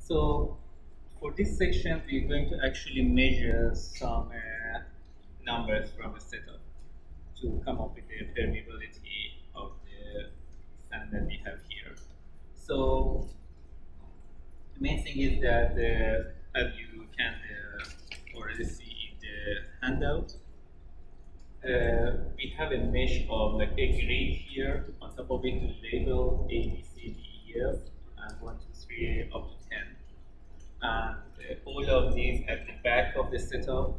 So for this section, we're going to actually measure some numbers from the setup to come up with the permeability of the sand that we have here. So the main thing is that, as you can already see in the handout, we have a mesh of like a grid here. On top of it, we label A, B, C, D, E, F, and 1, 2, 3, up to 10. And all of these at the back of the setup,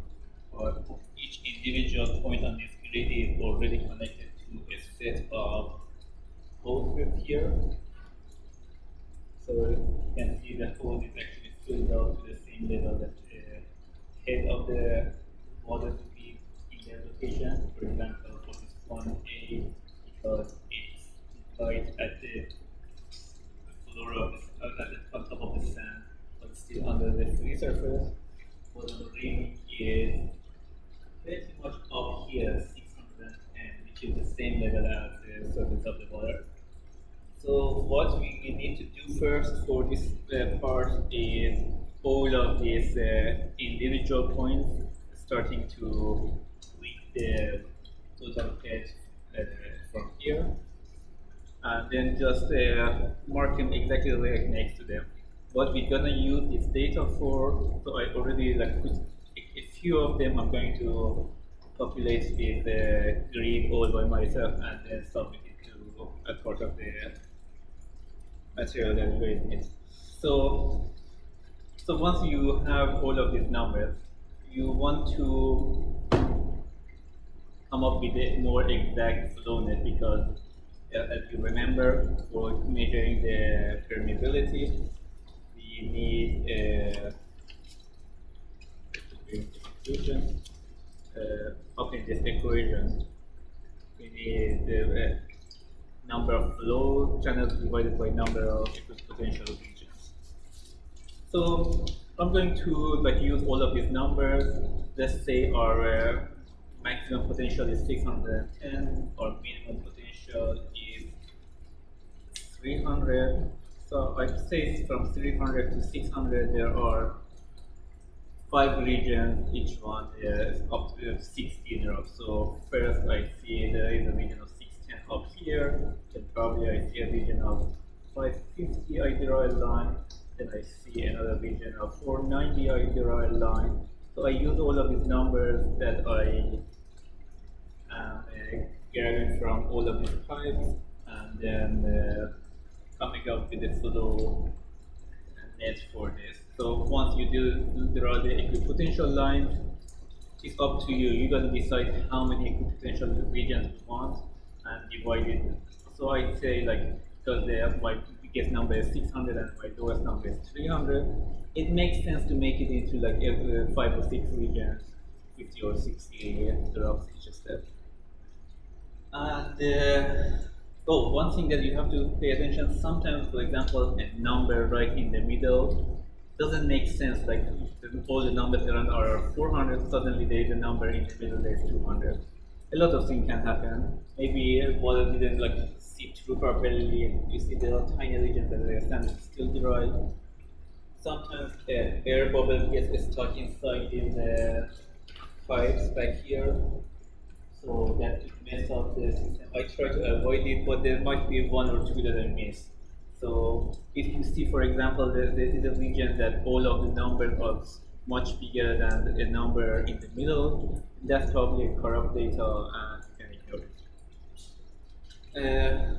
or each individual point on this grid is already connected to a set of holes here. So you can see the hole is actually filled out to the same level that the head of the model would be in their location. For example, for this one A, because it's right at the floor of the, on top of the sand, but still under the free surface. For the ring is pretty much up here, 610, which is the same level as the surface of the water. So what we need to do first for this part is all of these individual points starting to read the total head from here, and then just mark them exactly right next to them. What we're gonna use this data for, so I already like put a few of them. I'm going to populate with grid all by myself and then submit it to a part of the material that we're going to need. So, so once you have all of these numbers, you want to come up with a more exact flow net because, as you remember, for measuring the permeability, we need a equation. Okay, this equation, we need the number of flow channels divided by number of potential regions. So I'm going to like use all of these numbers. Let's say our maximum potential is 610, our minimum potential is 300. So I say from 300 to 600 there are 5 regions, each one is up to 60 drops. So first I see there is a region of 610 up here, then probably I see a region of 550, I draw a line, then I see another region of 490, I draw a line. So I use all of these numbers that I am gathering from all of these pipes, and then coming up with the flow net for this. So once you do draw the equipotential lines, it's up to you. You're going to decide how many equipotential regions you want and divide it. So I say like, because my biggest number is 600 and my lowest number is 300, it makes sense to make it into like 5 or 6 regions, 50 or 60 drops each step. And oh, one thing that you have to pay attention, sometimes, for example, a number right in the middle doesn't make sense. Like all the numbers around are 400, suddenly there is a number in the middle that is 200. A lot of things can happen. Maybe water didn't like seep through properly. You see there are tiny regions that are standing still dry. Sometimes air bubble gets stuck inside these pipes back here, so that it mess up the system. I try to avoid it, but there might be one or two that I miss. So if you see, for example, there is a region that all of the numbers are much bigger than a number in the middle, that's probably corrupt data and you can ignore it.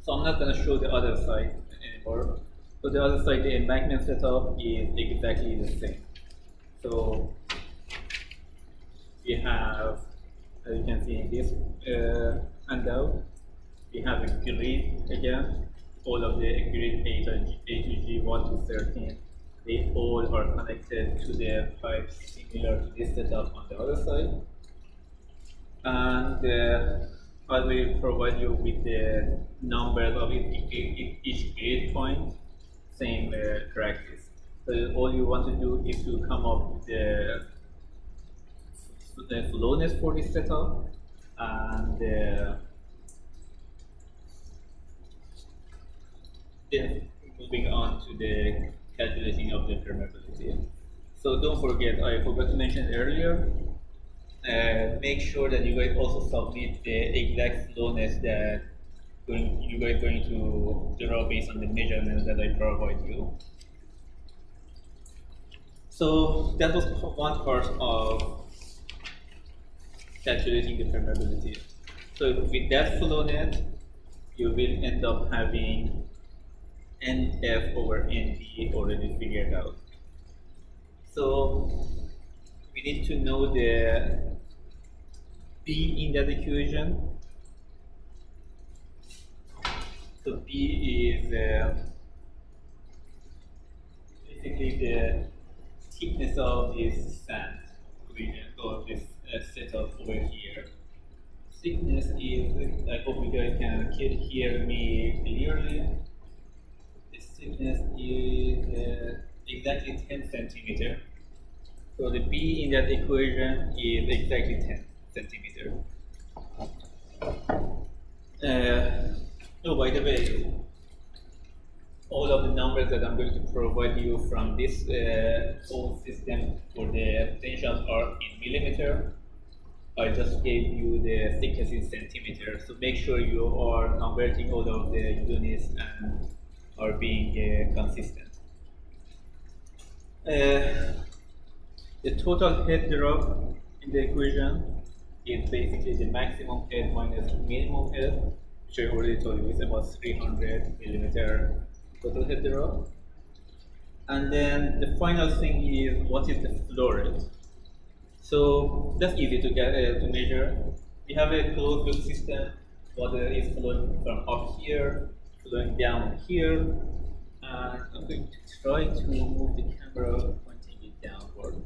So I'm not going to show the other side anymore. So the other side, the embankment setup is exactly the same. So we have, as you can see in this handout, we have a grid again. All of the grid A to G, 1 to 13, they all are connected to the pipes similar to this setup on the other side. And I will provide you with the numbers of each grid point, same practice. So all you want to do is to come up with the slowness for this setup, and then moving on to the calculating of the permeability. So don't forget, I forgot to mention earlier, make sure that you guys also submit the exact slowness that you guys going to draw based on the measurements that I provide you. So that was one part of calculating the permeability. So with that flow net, you will end up having NF over ND already figured out. So we need to know the B in that equation. So B is basically the thickness of this sand region or this setup over here. Thickness is, I hope you guys can hear me clearly. This thickness is exactly 10 centimeter. So the B in that equation is exactly 10 centimeter. Oh, by the way, all of the numbers that I'm going to provide you from this whole system for the potentials are in millimeter. I just gave you the thickness in centimeter, so make sure you are converting all of the units and are being consistent. The total head drop in the equation is basically the maximum head minus minimum head, which I already told you is about 300 millimeter total head drop. And then the final thing is what is the flow rate. So that's easy to get to measure. We have a closed loop system. Water is flowing from up here, flowing down here, and I'm going to try to move the camera pointing it downward.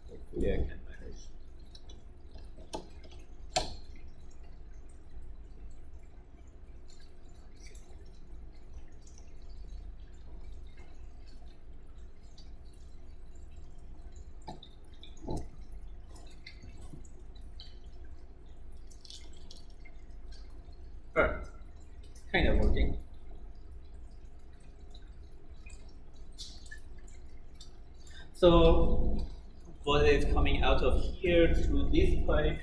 Hopefully I can manage. Alright, kind of working. So water is coming out of here through this pipe.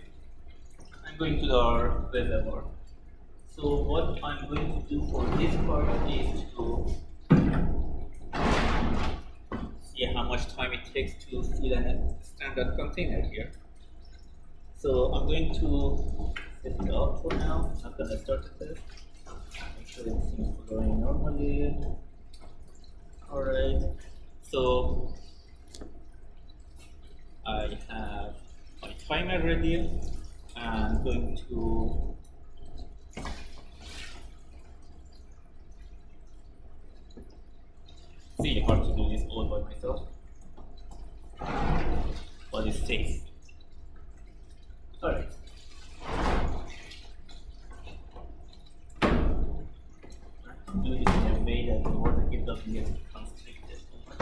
I'm going to our reservoir. So what I'm going to do for this part is to see how much time it takes to fill a standard container here. So I'm going to set it up for now. I'm not going to start the test. Make sure everything's flowing normally. Alright. So I have my timer ready. I'm going to it's really hard to do this all by myself, but it's safe. Alright. Do this in a way that the water doesn't get constricted too much.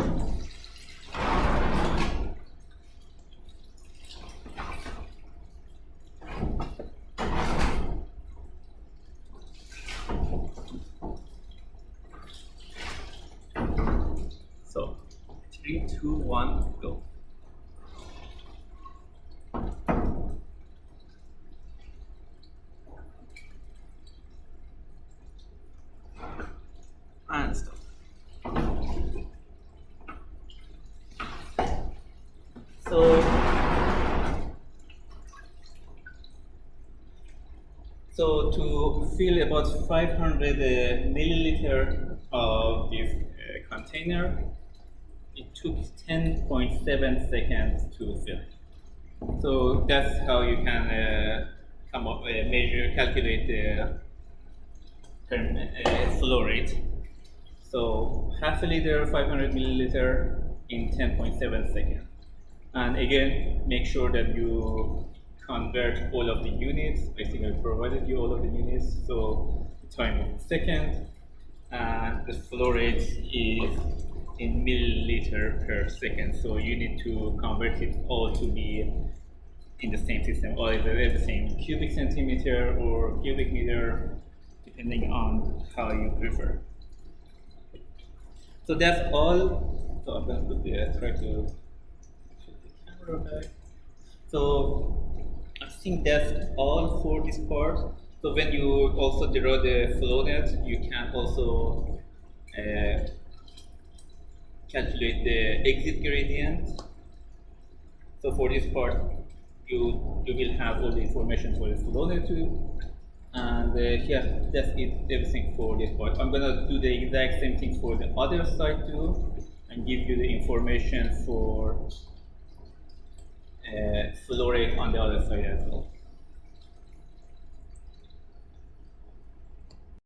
So 3, 2, 1, go. And stop. So to fill about 500 milliliter of this container, it took 10.7 seconds to fill. So that's how you can come up calculate the flow rate. So half a liter, 500 milliliter in 10.7 seconds. And again, make sure that you convert all of the units. Basically, I provided you all of the units. So the time is second, and the flow rate is in milliliter per second. So you need to convert it all to be in the same system, or either the same cubic centimeter or cubic meter, depending on how you prefer. So that's all. So I'm going to try to shift the camera back. So I think that's all for this part. So when you also draw the flow net, you can also uh, calculate the exit gradient. So for this part, you will have all the information for the flow net too. And yeah, that's it, everything for this part. I'm gonna do the exact same thing for the other side too, and give you the information for flow rate on the other side as well.